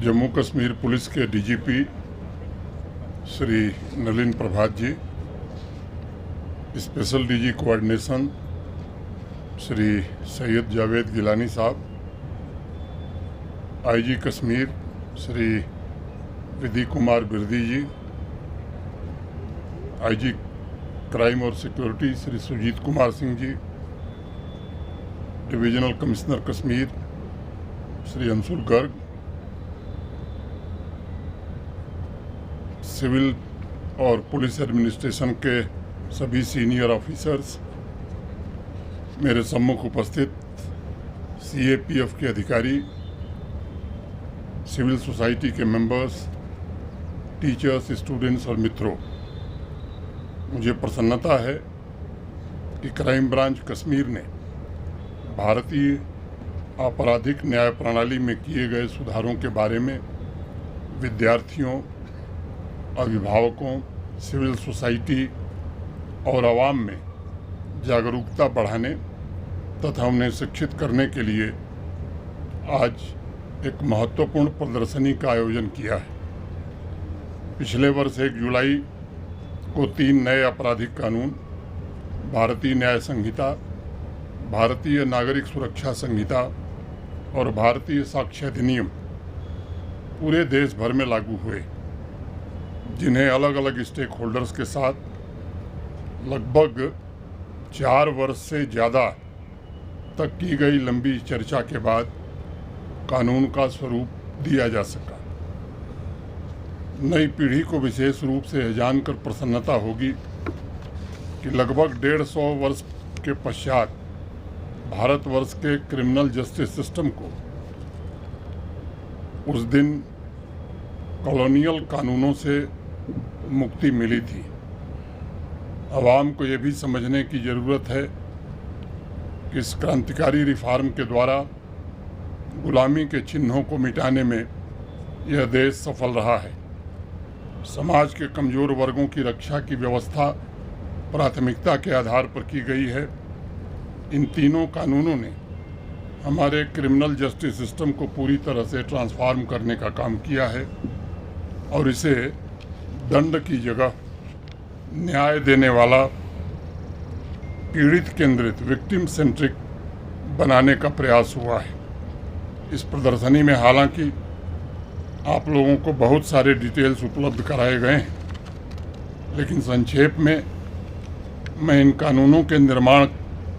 Jammu Kashmir police के DGP Shri Nalin Prabhat ji, special DG coordination Shri Syed Javed Gilani sahab, IG Kashmir Shri Vidhi Kumar Birdi ji, IG crime और security Shri Sujit Kumar Singh ji, divisional commissioner Kashmir Shri Anshul Garg, civil और police administration के सभी सीनियर ऑफिसर्स, मेरे सम्मुख उपस्थित सीएपीएफ के अधिकारी, सिविल सोसाइटी के मेंबर्स, टीचर्स, स्टूडेंट्स और मित्रों, मुझे प्रसन्नता है कि क्राइम ब्रांच कश्मीर ने भारतीय आपराधिक न्याय प्रणाली में किए गए सुधारों के बारे में विद्यार्थियों, अभिभावकों, सिविल सोसाइटी और आवाम में जागरूकता बढ़ाने तथा उन्हें शिक्षित करने के लिए आज एक महत्वपूर्ण प्रदर्शनी का आयोजन किया है। पिछले वर्ष 1 जुलाई को 3 नए आपराधिक कानून, भारतीय न्याय संहिता, भारतीय नागरिक सुरक्षा संहिता और भारतीय साक्ष्य अधिनियम पूरे देश भर में लागू हुए, जिन्हें अलग अलग स्टेक होल्डर्स के साथ लगभग 4 वर्ष से ज़्यादा तक की गई लंबी चर्चा के बाद कानून का स्वरूप दिया जा सका। नई पीढ़ी को विशेष रूप से यह जानकर प्रसन्नता होगी कि लगभग 150 वर्ष के पश्चात भारतवर्ष के क्रिमिनल जस्टिस सिस्टम को उस दिन कॉलोनियल कानूनों से मुक्ति मिली थी। आवाम को ये भी समझने की ज़रूरत है कि इस क्रांतिकारी रिफॉर्म के द्वारा गुलामी के चिन्हों को मिटाने में यह देश सफल रहा है। समाज के कमज़ोर वर्गों की रक्षा की व्यवस्था प्राथमिकता के आधार पर की गई है। इन तीनों कानूनों ने हमारे क्रिमिनल जस्टिस सिस्टम को पूरी तरह से ट्रांसफॉर्म करने का काम किया है और इसे दंड की जगह न्याय देने वाला, पीड़ित केंद्रित, विक्टिम सेंट्रिक बनाने का प्रयास हुआ है। इस प्रदर्शनी में हालांकि आप लोगों को बहुत सारे डिटेल्स उपलब्ध कराए गए हैं, लेकिन संक्षेप में मैं इन कानूनों के निर्माण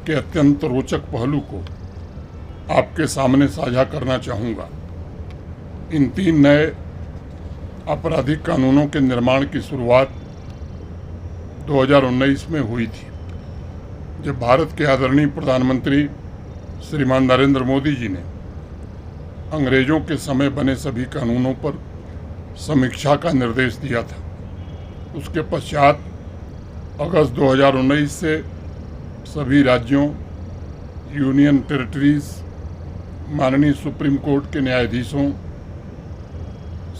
के अत्यंत रोचक पहलू को आपके सामने साझा करना चाहूँगा। इन 3 नए आपराधिक कानूनों के निर्माण की शुरुआत 2019 में हुई थी, जब भारत के आदरणीय प्रधानमंत्री श्रीमान नरेंद्र मोदी जी ने अंग्रेजों के समय बने सभी कानूनों पर समीक्षा का निर्देश दिया था। उसके पश्चात अगस्त 2019 से सभी राज्यों, यूनियन टेरिटरीज, माननीय सुप्रीम कोर्ट के न्यायाधीशों,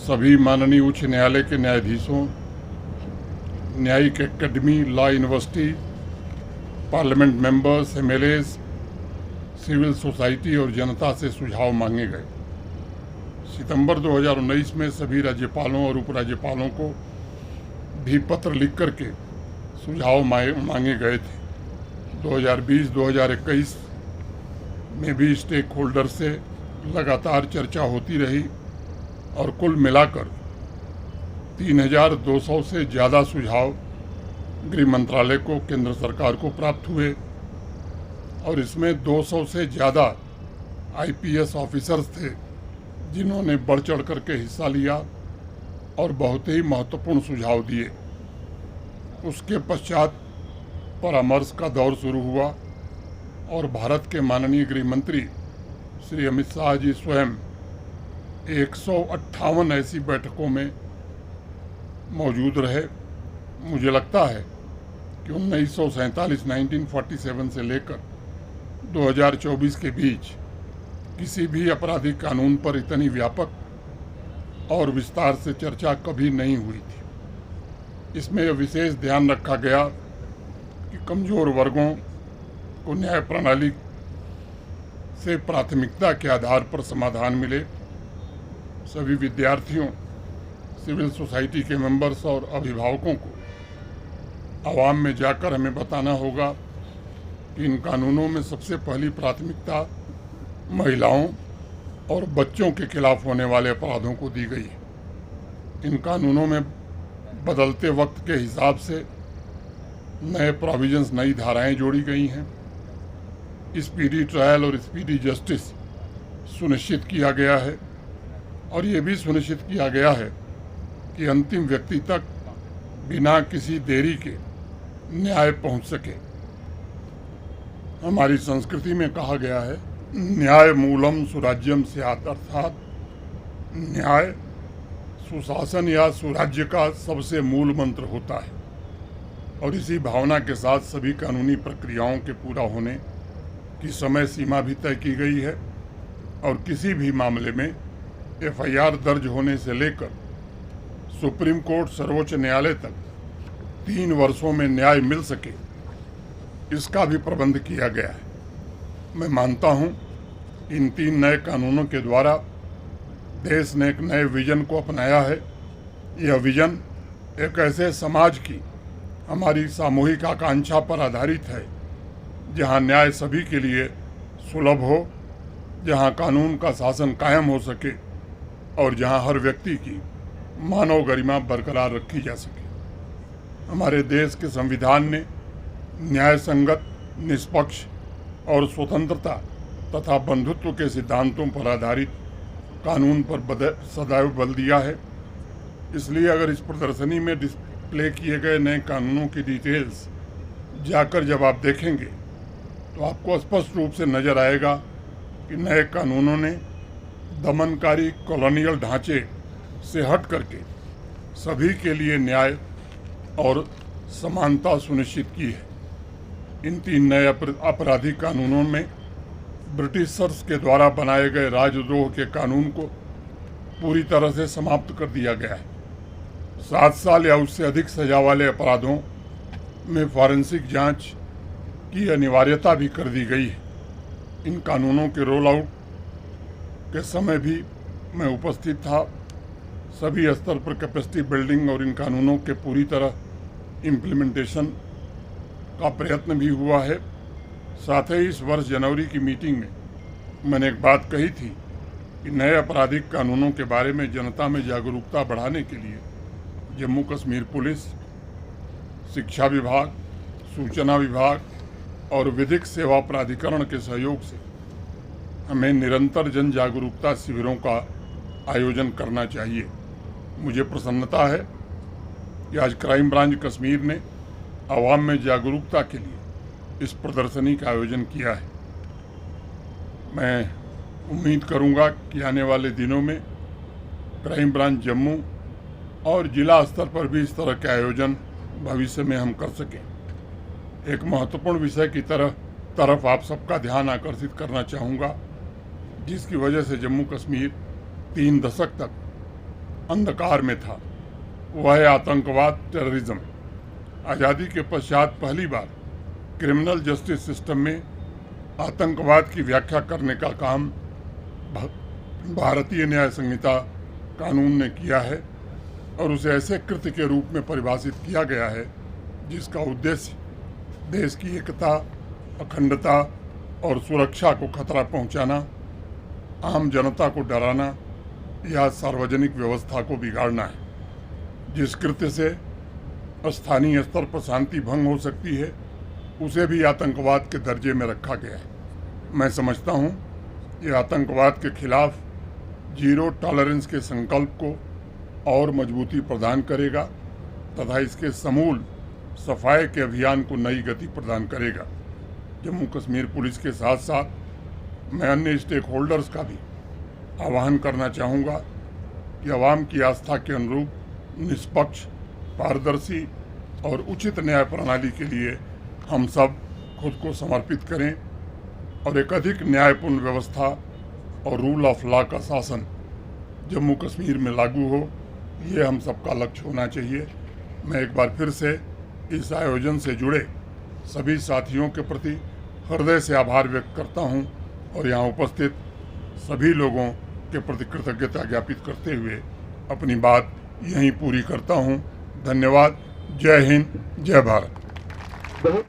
सभी माननीय उच्च न्यायालय के न्यायाधीशों, न्यायिक academy, law university, parliament members, MLAs, civil society और जनता से सुझाव मांगे गए। सितंबर 2019 में सभी राज्यपालों और उपराज्यपालों को भी पत्र लिख करके सुझाव मांगे गए थे। 2020-2021 में भी स्टेक होल्डर से लगातार चर्चा होती रही और कुल मिलाकर 3200 से ज़्यादा सुझाव गृह मंत्रालय को, केंद्र सरकार को प्राप्त हुए और इसमें 200 से ज़्यादा आईपीएस ऑफिसर्स थे जिन्होंने बढ़ चढ़ करके हिस्सा लिया और बहुत ही महत्वपूर्ण सुझाव दिए। उसके पश्चात परामर्श का दौर शुरू हुआ और भारत के माननीय गृह मंत्री श्री अमित शाह जी स्वयं 158 ऐसी बैठकों में मौजूद रहे। मुझे लगता है कि 1947 से लेकर 2024 के बीच किसी भी आपराधिक कानून पर इतनी व्यापक और विस्तार से चर्चा कभी नहीं हुई थी। इसमें यह विशेष ध्यान रखा गया कि कमज़ोर वर्गों को न्याय प्रणाली से प्राथमिकता के आधार पर समाधान मिले, सभी विद्यार्थियों, सिविल सोसाइटी के मेंबर्स और अभिभावकों को आवाम में जाकर हमें बताना होगा कि इन कानूनों में सबसे पहली प्राथमिकता महिलाओं और बच्चों के खिलाफ होने वाले अपराधों को दी गई है। इन कानूनों में बदलते वक्त के हिसाब से नए प्रोविजंस, नई धाराएं जोड़ी गई हैं। स्पीडी ट्रायल और स्पीडी जस्टिस सुनिश्चित किया गया है और ये भी सुनिश्चित किया गया है कि अंतिम व्यक्ति तक बिना किसी देरी के न्याय पहुंच सके। हमारी संस्कृति में कहा गया है, न्याय मूलम सुराज्यम स्यात्, अर्थात न्याय सुशासन या सुराज्य का सबसे मूल मंत्र होता है। और इसी भावना के साथ सभी कानूनी प्रक्रियाओं के पूरा होने की समय सीमा भी तय की गई है और किसी भी मामले में एफआईआर दर्ज होने से लेकर सुप्रीम कोर्ट, सर्वोच्च न्यायालय तक 3 वर्षों में न्याय मिल सके, इसका भी प्रबंध किया गया है। मैं मानता हूं, इन 3 नए कानूनों के द्वारा देश ने एक नए विजन को अपनाया है। यह विजन एक ऐसे समाज की हमारी सामूहिक आकांक्षा पर आधारित है जहां न्याय सभी के लिए सुलभ हो, जहां कानून का शासन कायम हो सके और जहां हर व्यक्ति की मानव गरिमा बरकरार रखी जा सके। हमारे देश के संविधान ने न्याय संगत, निष्पक्ष और स्वतंत्रता तथा बंधुत्व के सिद्धांतों पर आधारित कानून पर सदैव बल दिया है। इसलिए अगर इस प्रदर्शनी में डिस्प्ले किए गए नए कानूनों की डिटेल्स जाकर जब आप देखेंगे तो आपको स्पष्ट रूप से नजर आएगा कि नए कानूनों ने दमनकारी कॉलोनियल ढांचे से हट करके सभी के लिए न्याय और समानता सुनिश्चित की है। इन 3 नए आपराधिक कानूनों में ब्रिटिशर्स के द्वारा बनाए गए राजद्रोह के कानून को पूरी तरह से समाप्त कर दिया गया है। 7 साल या उससे अधिक सजा वाले अपराधों में फॉरेंसिक जांच की अनिवार्यता भी कर दी गई है। इन कानूनों के रोल आउट के समय भी मैं उपस्थित था। सभी स्तर पर कैपेसिटी बिल्डिंग और इन कानूनों के पूरी तरह इम्प्लीमेंटेशन का प्रयत्न भी हुआ है। साथ ही इस वर्ष जनवरी की मीटिंग में मैंने एक बात कही थी कि नए आपराधिक कानूनों के बारे में जनता में जागरूकता बढ़ाने के लिए जम्मू कश्मीर पुलिस, शिक्षा विभाग, सूचना विभाग और विधिक सेवा प्राधिकरण के सहयोग से हमें निरंतर जन जागरूकता शिविरों का आयोजन करना चाहिए। मुझे प्रसन्नता है कि आज क्राइम ब्रांच कश्मीर ने आवाम में जागरूकता के लिए इस प्रदर्शनी का आयोजन किया है। मैं उम्मीद करूंगा कि आने वाले दिनों में क्राइम ब्रांच जम्मू और जिला स्तर पर भी इस तरह के आयोजन भविष्य में हम कर सकें। एक महत्वपूर्ण विषय की तरफ आप सबका ध्यान आकर्षित करना चाहूँगा, जिसकी वजह से जम्मू कश्मीर 3 दशक तक अंधकार में था। वह है आतंकवाद, टेररिज्म। आज़ादी के पश्चात पहली बार क्रिमिनल जस्टिस सिस्टम में आतंकवाद की व्याख्या करने का काम भारतीय न्याय संहिता कानून ने किया है और उसे ऐसे कृत्य के रूप में परिभाषित किया गया है जिसका उद्देश्य देश की एकता, अखंडता और सुरक्षा को खतरा पहुंचाना, आम जनता को डराना या सार्वजनिक व्यवस्था को बिगाड़ना है। जिस कृत्य से स्थानीय स्तर पर शांति भंग हो सकती है उसे भी आतंकवाद के दर्जे में रखा गया है। मैं समझता हूँ ये आतंकवाद के खिलाफ जीरो टॉलरेंस के संकल्प को और मजबूती प्रदान करेगा तथा इसके समूल सफाई के अभियान को नई गति प्रदान करेगा। जम्मू कश्मीर पुलिस के साथ साथ मैं अन्य स्टेक होल्डर्स का भी आह्वान करना चाहूँगा कि आवाम की आस्था के अनुरूप निष्पक्ष, पारदर्शी और उचित न्याय प्रणाली के लिए हम सब खुद को समर्पित करें और एक अधिक न्यायपूर्ण व्यवस्था और रूल ऑफ लॉ का शासन जम्मू कश्मीर में लागू हो, ये हम सबका लक्ष्य होना चाहिए। मैं एक बार फिर से इस आयोजन से जुड़े सभी साथियों के प्रति हृदय से आभार व्यक्त करता हूं और यहाँ उपस्थित सभी लोगों के प्रति कृतज्ञता ज्ञापित करते हुए अपनी बात यहीं पूरी करता हूं। धन्यवाद। जय हिंद, जय भारत।